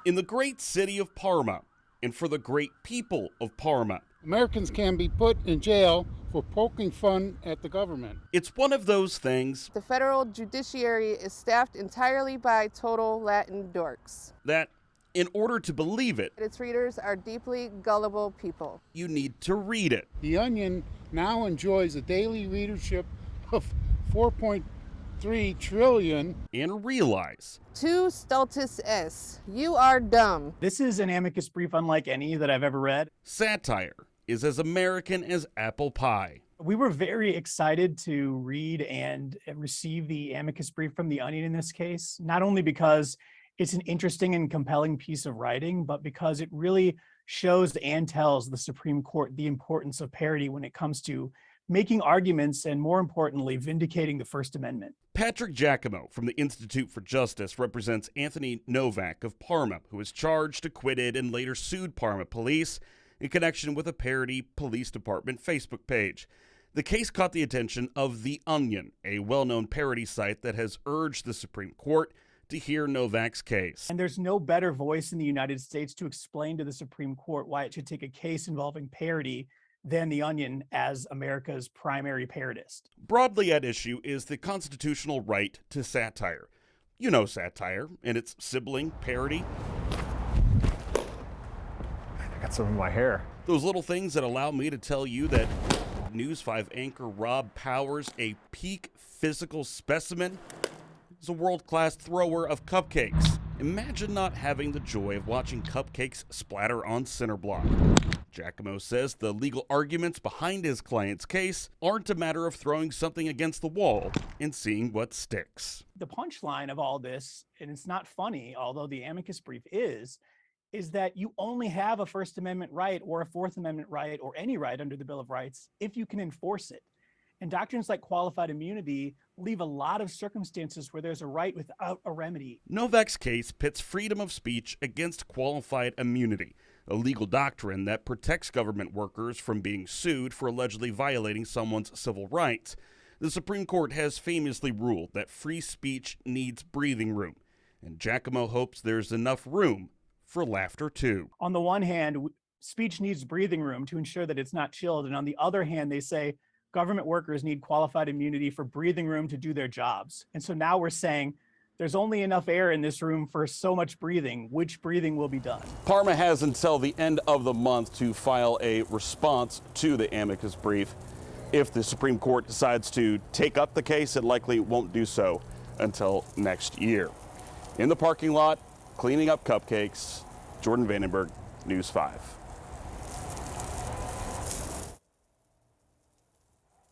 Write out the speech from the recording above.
in the great city of Parma and for the great people of Parma. Americans can be put in jail for poking fun at the government. It's one of those things The federal judiciary is staffed entirely by total Latin dorks. that, in order to believe it, Its readers are deeply gullible people. you need to read it. The Onion now enjoys a daily readership of 4.3 trillion. And realize Tu stultus es, you are dumb. This is an amicus brief unlike any that I've ever read. satire is as American as apple pie. We were very excited to read and receive the amicus brief from The Onion in this case, not only because it's an interesting and compelling piece of writing, but because it really shows and tells the Supreme Court the importance of parity when it comes to making arguments and, more importantly, vindicating the First Amendment. Patrick Giacomo from the Institute for Justice represents Anthony Novak of Parma, who was charged, acquitted, and later sued Parma police in connection with a parody police department Facebook page. The case caught the attention of The Onion, a well-known parody site that has urged the Supreme Court to hear Novak's case. And there's no better voice in the United States to explain to the Supreme Court why it should take a case involving parody than The Onion as America's primary parodist. Broadly at issue is the constitutional right to satire. You know satire and its sibling, parody. I got some in my hair. Those little things that allow me to tell you that News 5 anchor Rob Powers, a peak physical specimen, is a world-class thrower of cupcakes. Imagine not having the joy of watching cupcakes splatter on center block. Giacomo says the legal arguments behind his client's case aren't a matter of throwing something against the wall and seeing what sticks. The punchline of all this, and it's not funny, although the amicus brief is that you only have a First Amendment right or a Fourth Amendment right or any right under the Bill of Rights if you can enforce it. And doctrines like qualified immunity leave a lot of circumstances where there's a right without a remedy. Novak's case pits freedom of speech against qualified immunity, a legal doctrine that protects government workers from being sued for allegedly violating someone's civil rights. The Supreme Court has famously ruled that free speech needs breathing room, and Giacomo hopes there's enough room for laughter too. On the one hand, speech needs breathing room to ensure that it's not chilled. And on the other hand, they say government workers need qualified immunity for breathing room to do their jobs. And so now we're saying there's only enough air in this room for so much breathing. Which breathing will be done? Parma has until the end of the month to file a response to the amicus brief. If the Supreme Court decides to take up the case, it likely won't do so until next year. In the parking lot, cleaning up cupcakes, Jordan Vandenberg, News 5.